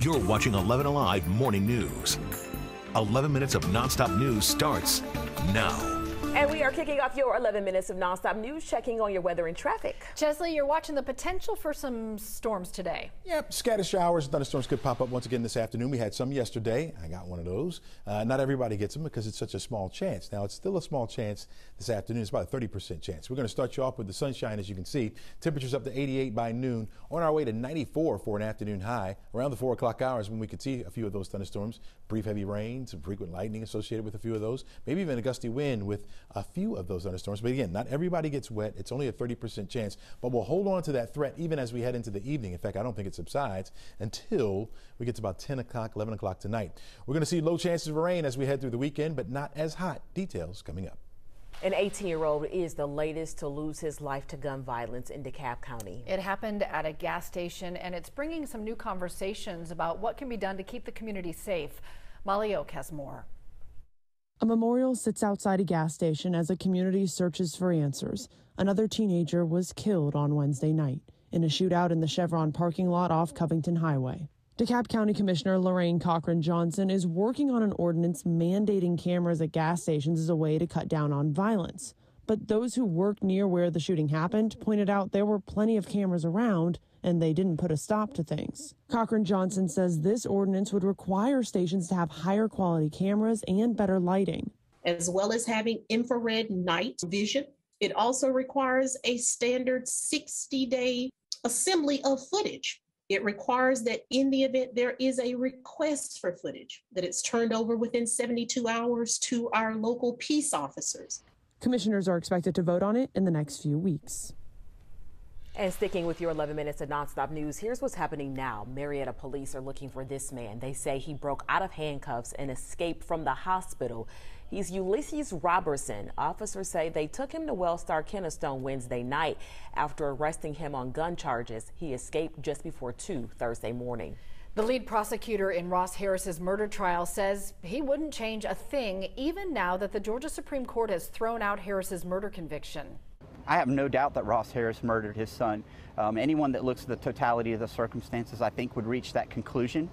You're watching 11 Alive Morning News. 11 minutes of nonstop news starts now. And we are kicking off your 11 minutes of nonstop news, checking on your weather and traffic. Chesley, you're watching the potential for some storms today. Yep, scattered showers, thunderstorms could pop up once again this afternoon. We had some yesterday. I got one of those. Not everybody gets them because it's such a small chance. Now, it's still a small chance this afternoon. It's about a 30% chance. We're going to start you off with the sunshine, as you can see. Temperatures up to 88 by noon. On our way to 94 for an afternoon high. Around the 4 o'clock hours when we could see a few of those thunderstorms. Brief heavy rain, some frequent lightning associated with a few of those. Maybe even a gusty wind with a few of those thunderstorms. But again, not everybody gets wet. It's only a 30% chance. But we'll hold on to that threat even as we head into the evening. In fact, I don't think it subsides until we get to about 10 o'clock, 11 o'clock tonight. We're going to see low chances of rain as we head through the weekend, but not as hot. Details coming up. An 18-year-old is the latest to lose his life to gun violence in DeKalb County. It happened at a gas station, and it's bringing some new conversations about what can be done to keep the community safe. Molly Oak has more. A memorial sits outside a gas station as a community searches for answers. Another teenager was killed on Wednesday night in a shootout in the Chevron parking lot off Covington Highway. DeKalb County Commissioner Lorraine Cochran-Johnson is working on an ordinance mandating cameras at gas stations as a way to cut down on violence. But those who worked near where the shooting happened pointed out there were plenty of cameras around and they didn't put a stop to things. Cochran-Johnson says this ordinance would require stations to have higher quality cameras and better lighting. As well as having infrared night vision. It also requires a standard 60-day assembly of footage. It requires that in the event there is a request for footage, that it's turned over within 72 hours to our local peace officers. Commissioners are expected to vote on it in the next few weeks. And sticking with your 11 minutes of nonstop news, here's what's happening now. Marietta police are looking for this man. They say he broke out of handcuffs and escaped from the hospital. He's Ulysses Robertson. Officers say they took him to Wellstar Kennestone Wednesday night. After arresting him on gun charges, he escaped just before 2 Thursday morning. The lead prosecutor in Ross Harris's murder trial says he wouldn't change a thing even now that the Georgia Supreme Court has thrown out Harris's murder conviction. I have no doubt that Ross Harris murdered his son. Anyone that looks at the totality of the circumstances, I think, would reach that conclusion.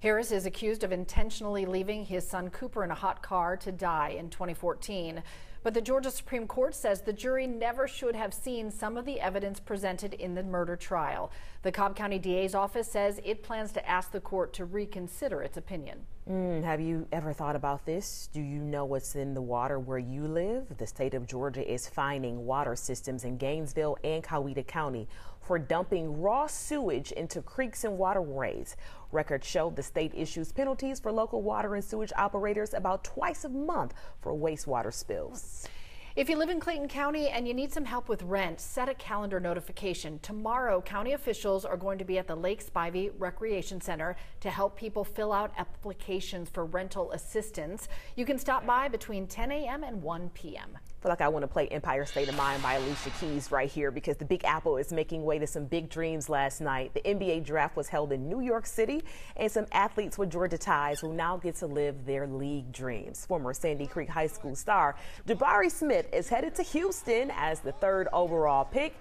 Harris is accused of intentionally leaving his son Cooper in a hot car to die in 2014. But the Georgia Supreme Court says the jury never should have seen some of the evidence presented in the murder trial. The Cobb County DA's office says it plans to ask the court to reconsider its opinion. Have you ever thought about this? Do you know what's in the water where you live? The state of Georgia is fining water systems in Gainesville and Coweta County for dumping raw sewage into creeks and waterways. Records show the state issues penalties for local water and sewage operators about twice a month for wastewater spills. If you live in Clayton County and you need some help with rent, set a calendar notification. Tomorrow, county officials are going to be at the Lake Spivey Recreation Center to help people fill out applications for rental assistance. You can stop by between 10 a.m. and 1 p.m. I feel like I want to play Empire State of Mind by Alicia Keys right here because the Big Apple is making way to some big dreams last night. The NBA draft was held in New York City, and some athletes with Georgia ties will now get to live their league dreams. Former Sandy Creek High School star Jabari Smith is headed to Houston as the 3rd overall pick.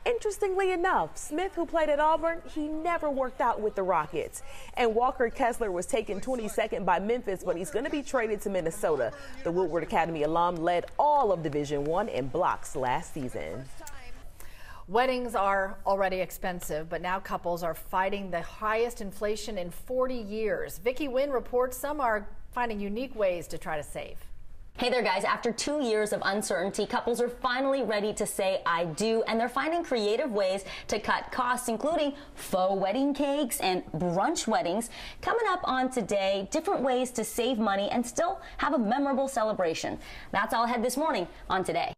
Interestingly enough, Smith, who played at Auburn, he never worked out with the Rockets. And Walker Kessler was taken 22nd by Memphis, but he's going to be traded to Minnesota. The Woodward Academy alum led all of Division I in blocks last season. Weddings are already expensive, but now couples are fighting the highest inflation in 40 years. Vicki Wynn reports some are finding unique ways to try to save. Hey there, guys. After 2 years of uncertainty, couples are finally ready to say I do, and they're finding creative ways to cut costs, including faux wedding cakes and brunch weddings. Coming up on Today, different ways to save money and still have a memorable celebration. That's all ahead this morning on Today.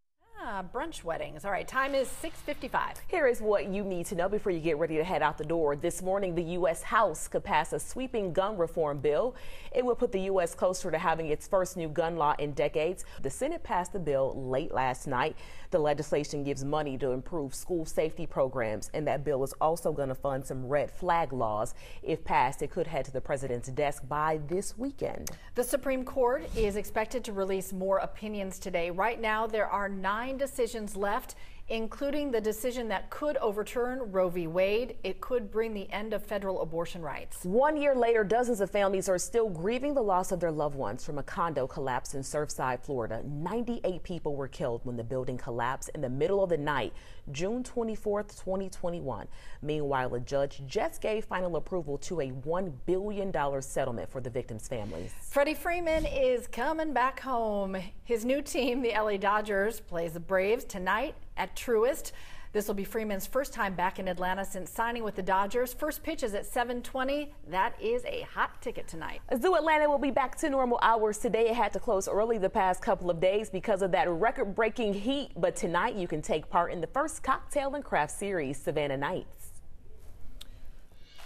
Brunch weddings. All right, time is 6:55. Here is what you need to know before you get ready to head out the door. This morning, the U.S. House could pass a sweeping gun reform bill. It would put the U.S. closer to having its first new gun law in decades. The Senate passed the bill late last night. The legislation gives money to improve school safety programs, and that bill is also going to fund some red flag laws. If passed, it could head to the president's desk by this weekend. The Supreme Court is expected to release more opinions today. Right now, there are 9 decisions left including the decision that could overturn Roe v. Wade. It could bring the end of federal abortion rights. 1 year later, dozens of families are still grieving the loss of their loved ones from a condo collapse in Surfside, Florida. 98 people were killed when the building collapsed in the middle of the night, June 24th, 2021. Meanwhile, a judge just gave final approval to a $1 billion settlement for the victims' families. Freddie Freeman is coming back home. His new team, the LA Dodgers, plays the Braves tonight at Truist. This will be Freeman's first time back in Atlanta since signing with the Dodgers. First pitch is at 7:20. That is a hot ticket tonight. Zoo Atlanta will be back to normal hours today. It had to close early the past couple of days because of that record-breaking heat. But tonight you can take part in the first cocktail and craft series, Savannah Nights.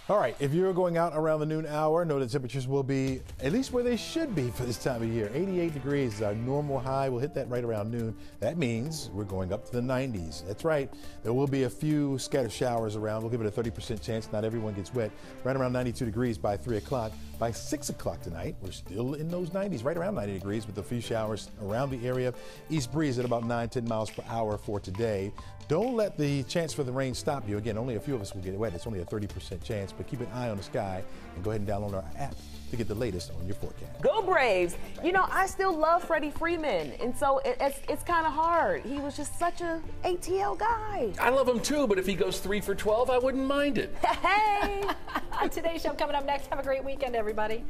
All right, if you're going out around the noon hour, know the temperatures will be at least where they should be for this time of year. 88 degrees is our normal high. We'll hit that right around noon. That means we're going up to the 90s. That's right. There will be a few scattered showers around. We'll give it a 30% chance. Not everyone gets wet. Right around 92 degrees by 3 o'clock. By 6 o'clock tonight, we're still in those 90s, right around 90 degrees with a few showers around the area. East breeze at about 9-10 miles per hour for today. Don't let the chance for the rain stop you. Again, only a few of us will get wet. It's only a 30% chance, but keep an eye on the sky and go ahead and download our app to get the latest on your forecast. Go Braves! You know, I still love Freddie Freeman, and so it's kind of hard. He was just such a ATL guy. I love him too, but if he goes 3 for 12, I wouldn't mind it. Hey! Today's show coming up next. Have a great weekend, everybody.